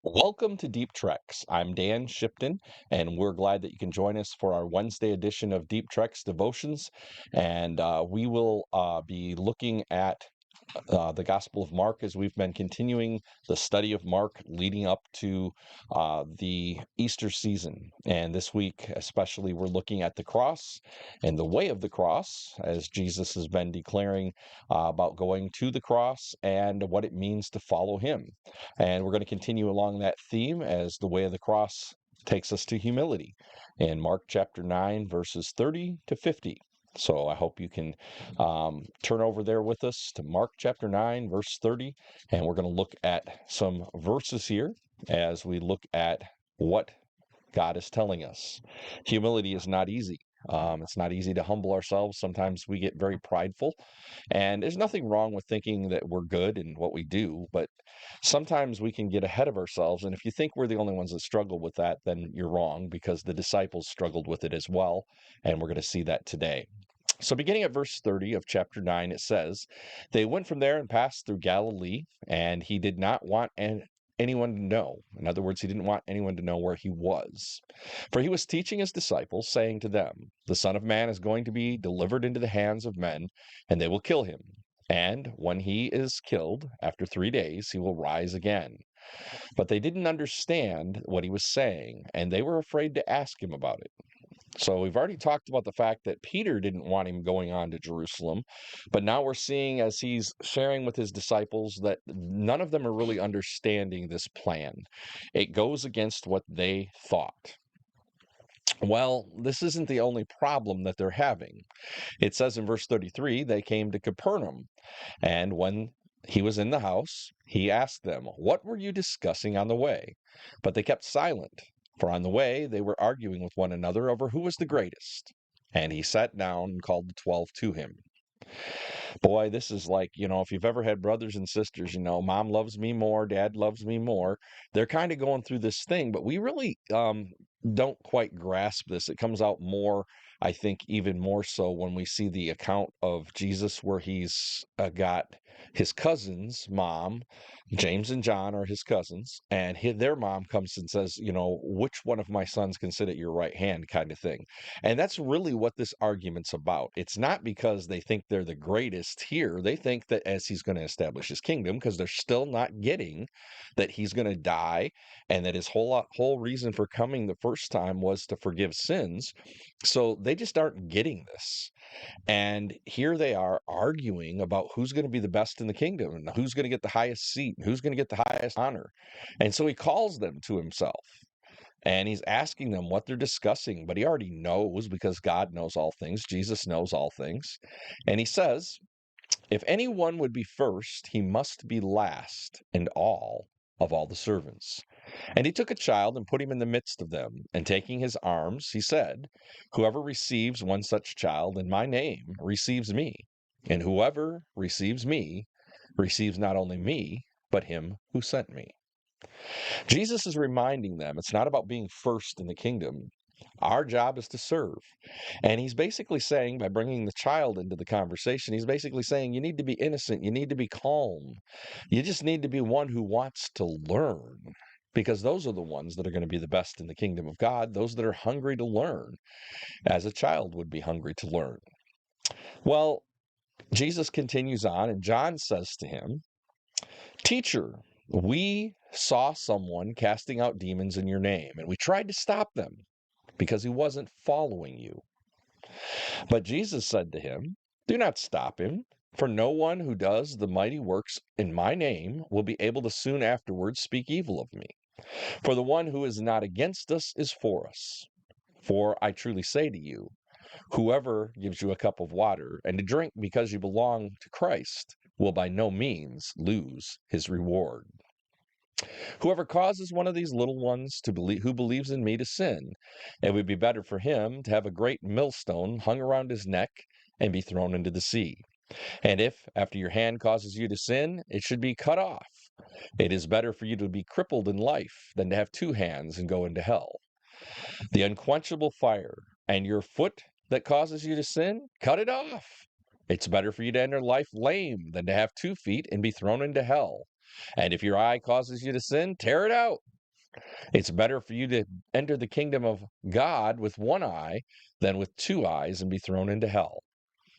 Welcome to Deep Treks. I'm Dan Shipton, and we're glad that you can join us for our Wednesday edition of Deep Treks Devotions. And we will be looking at the Gospel of Mark as we've been continuing the study of Mark leading up to the Easter season. And this week, especially, we're looking at the cross and the way of the cross, as Jesus has been declaring about going to the cross and what it means to follow him. And we're going to continue along that theme as the way of the cross takes us to humility in Mark chapter 9, verses 30 to 50. So I hope you can turn over there with us to Mark chapter 9, verse 30, and we're going to look at some verses here as we look at what God is telling us. Humility is not easy. It's not easy to humble ourselves. Sometimes we get very prideful, and there's nothing wrong with thinking that we're good in what we do, but sometimes we can get ahead of ourselves. And if you think we're the only ones that struggle with that, then you're wrong because the disciples struggled with it as well, and we're going to see that today. So, beginning at verse 30 of chapter 9, it says, "They went from there and passed through Galilee, and he did not want anyone to know." In other words, he didn't want anyone to know where he was. For he was teaching his disciples, saying to them, "The Son of Man is going to be delivered into the hands of men, and they will kill him. And when he is killed, after 3 days, he will rise again." But they didn't understand what he was saying, and they were afraid to ask him about it. So we've already talked about the fact that Peter didn't want him going on to Jerusalem, but now we're seeing as he's sharing with his disciples that none of them are really understanding this plan. It goes against what they thought. Well, this isn't the only problem that they're having. It says in verse 33, they came to Capernaum, and when he was in the house, he asked them, "What were you discussing on the way?" But they kept silent, for on the way they were arguing with one another over who was the greatest. And he sat down and called the 12 to him. Boy, this is like, if you've ever had brothers and sisters, mom loves me more, dad loves me more. They're kind of going through this thing, but we really don't quite grasp this. It comes out more, I think, even more so when we see the account of Jesus where he's got his cousin's mom. James and John are his cousins, and their mom comes and says, "Which one of my sons can sit at your right hand," kind of thing. And that's really what this argument's about. It's not because they think they're the greatest here. They think that as he's going to establish his kingdom, because they're still not getting that he's going to die and that his whole reason for coming the first time was to forgive sins. So they just aren't getting this. And here they are arguing about who's going to be the best in the kingdom and who's going to get the highest seat and who's going to get the highest honor. And so he calls them to himself. And he's asking them what they're discussing, but he already knows because God knows all things. Jesus knows all things. And he says, "If anyone would be first, he must be last and all the servants." And he took a child and put him in the midst of them. And taking his arms, he said, "Whoever receives one such child in my name receives me. And whoever receives me receives not only me, but him who sent me." Jesus is reminding them it's not about being first in the kingdom. Our job is to serve. And he's basically saying, by bringing the child into the conversation, he's basically saying, you need to be innocent. You need to be calm. You just need to be one who wants to learn. Because those are the ones that are going to be the best in the kingdom of God, those that are hungry to learn, as a child would be hungry to learn. Well, Jesus continues on, and John says to him, "Teacher, we saw someone casting out demons in your name, and we tried to stop them because he wasn't following you." But Jesus said to him, "Do not stop him, for no one who does the mighty works in my name will be able to soon afterwards speak evil of me. For the one who is not against us is for us. For I truly say to you, whoever gives you a cup of water and to drink because you belong to Christ will by no means lose his reward. Whoever causes one of these little ones who believes in me to sin, it would be better for him to have a great millstone hung around his neck and be thrown into the sea. And if, after your hand causes you to sin, it should be cut off. It is better for you to be crippled in life than to have two hands and go into hell. The unquenchable fire, and your foot that causes you to sin, cut it off. It's better for you to enter life lame than to have 2 feet and be thrown into hell. And if your eye causes you to sin, tear it out. It's better for you to enter the kingdom of God with one eye than with two eyes and be thrown into hell.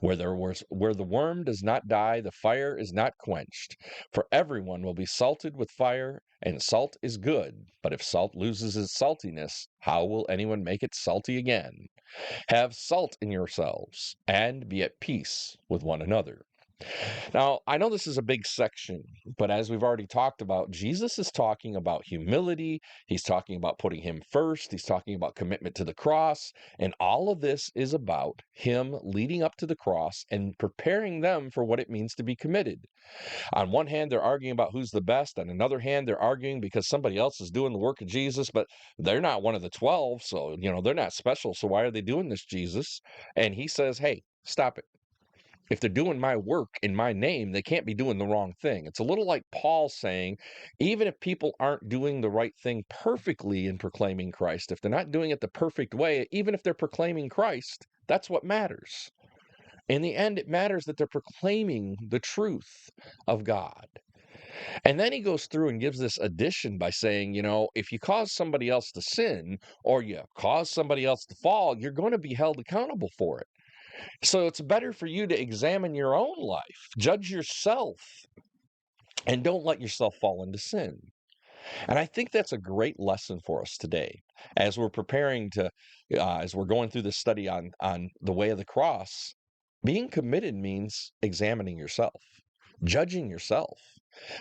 Where the worm does not die, the fire is not quenched. For everyone will be salted with fire, and salt is good. But if salt loses its saltiness, how will anyone make it salty again? Have salt in yourselves, and be at peace with one another. Now, I know this is a big section, but as we've already talked about, Jesus is talking about humility. He's talking about putting him first. He's talking about commitment to the cross. And all of this is about him leading up to the cross and preparing them for what it means to be committed. On one hand, they're arguing about who's the best. On another hand, they're arguing because somebody else is doing the work of Jesus, but they're not one of the 12. So, they're not special. So why are they doing this, Jesus? And he says, hey, stop it. If they're doing my work in my name, they can't be doing the wrong thing. It's a little like Paul saying, even if people aren't doing the right thing perfectly in proclaiming Christ, if they're not doing it the perfect way, even if they're proclaiming Christ, that's what matters. In the end, it matters that they're proclaiming the truth of God. And then he goes through and gives this addition by saying, if you cause somebody else to sin or you cause somebody else to fall, you're going to be held accountable for it. So it's better for you to examine your own life, judge yourself, and don't let yourself fall into sin. And I think that's a great lesson for us today as we're preparing to, as we're going through this study on the way of the cross. Being committed means examining yourself, judging yourself.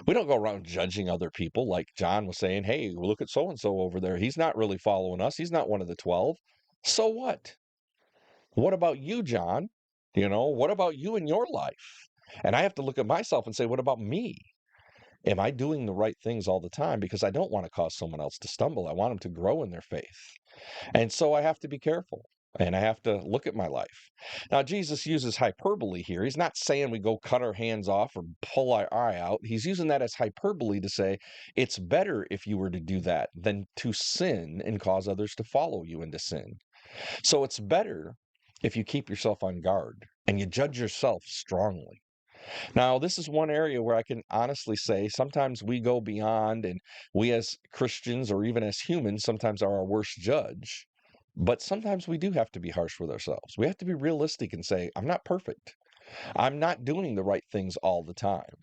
We don't go around judging other people like John was saying, hey, look at so-and-so over there. He's not really following us. He's not one of the 12. So what? What about you, John? What about you in your life? And I have to look at myself and say, what about me? Am I doing the right things all the time? Because I don't want to cause someone else to stumble. I want them to grow in their faith. And so I have to be careful and I have to look at my life. Now, Jesus uses hyperbole here. He's not saying we go cut our hands off or pull our eye out. He's using that as hyperbole to say it's better if you were to do that than to sin and cause others to follow you into sin. So it's better if you keep yourself on guard and you judge yourself strongly. Now, this is one area where I can honestly say sometimes we go beyond, and we as Christians or even as humans sometimes are our worst judge. But sometimes we do have to be harsh with ourselves. We have to be realistic and say, I'm not perfect. I'm not doing the right things all the time.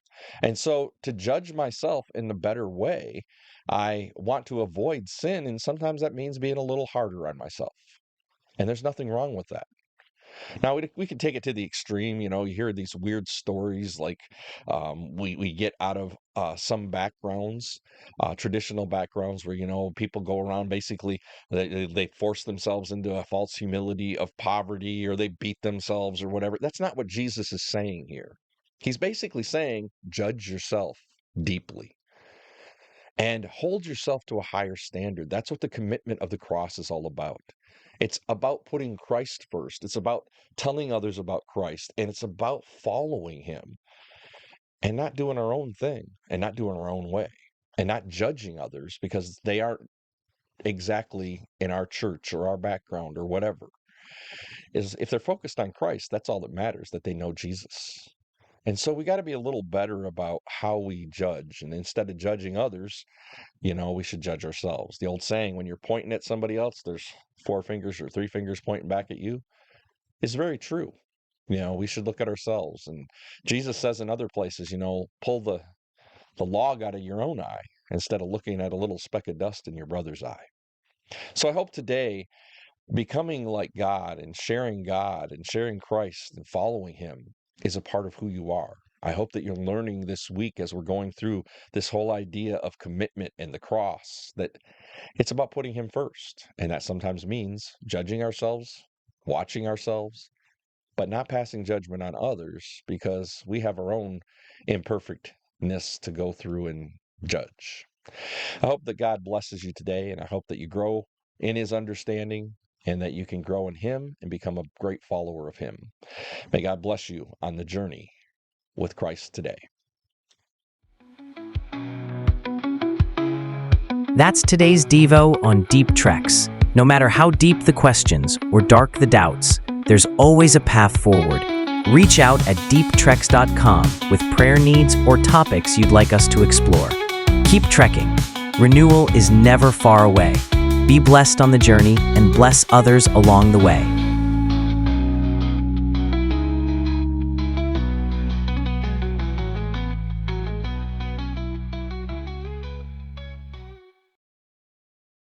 And so to judge myself in the better way, I want to avoid sin. And sometimes that means being a little harder on myself. And there's nothing wrong with that. Now, we can take it to the extreme. You hear these weird stories like we get out of some backgrounds, traditional backgrounds where, people go around basically, they force themselves into a false humility of poverty or they beat themselves or whatever. That's not what Jesus is saying here. He's basically saying, judge yourself deeply and hold yourself to a higher standard. That's what the commitment of the cross is all about. It's about putting Christ first. It's about telling others about Christ, and it's about following him and not doing our own thing and not doing our own way and not judging others because they aren't exactly in our church or our background or whatever. If they're focused on Christ, that's all that matters, that they know Jesus. And so we got to be a little better about how we judge. And instead of judging others, we should judge ourselves. The old saying, when you're pointing at somebody else, there's 4 fingers or 3 fingers pointing back at you, is very true. We should look at ourselves. And Jesus says in other places, pull the log out of your own eye instead of looking at a little speck of dust in your brother's eye. So I hope today, becoming like God and sharing Christ and following him is a part of who you are. I hope that you're learning this week as we're going through this whole idea of commitment and the cross, that it's about putting him first. And that sometimes means judging ourselves, watching ourselves, but not passing judgment on others because we have our own imperfectness to go through and judge. I hope that God blesses you today, and I hope that you grow in his understanding and that you can grow in him and become a great follower of him. May God bless you on the journey with Christ today. That's today's Devo on Deep Treks. No matter how deep the questions or dark the doubts, there's always a path forward. Reach out at deeptreks.com with prayer needs or topics you'd like us to explore. Keep trekking. Renewal is never far away. Be blessed on the journey and bless others along the way.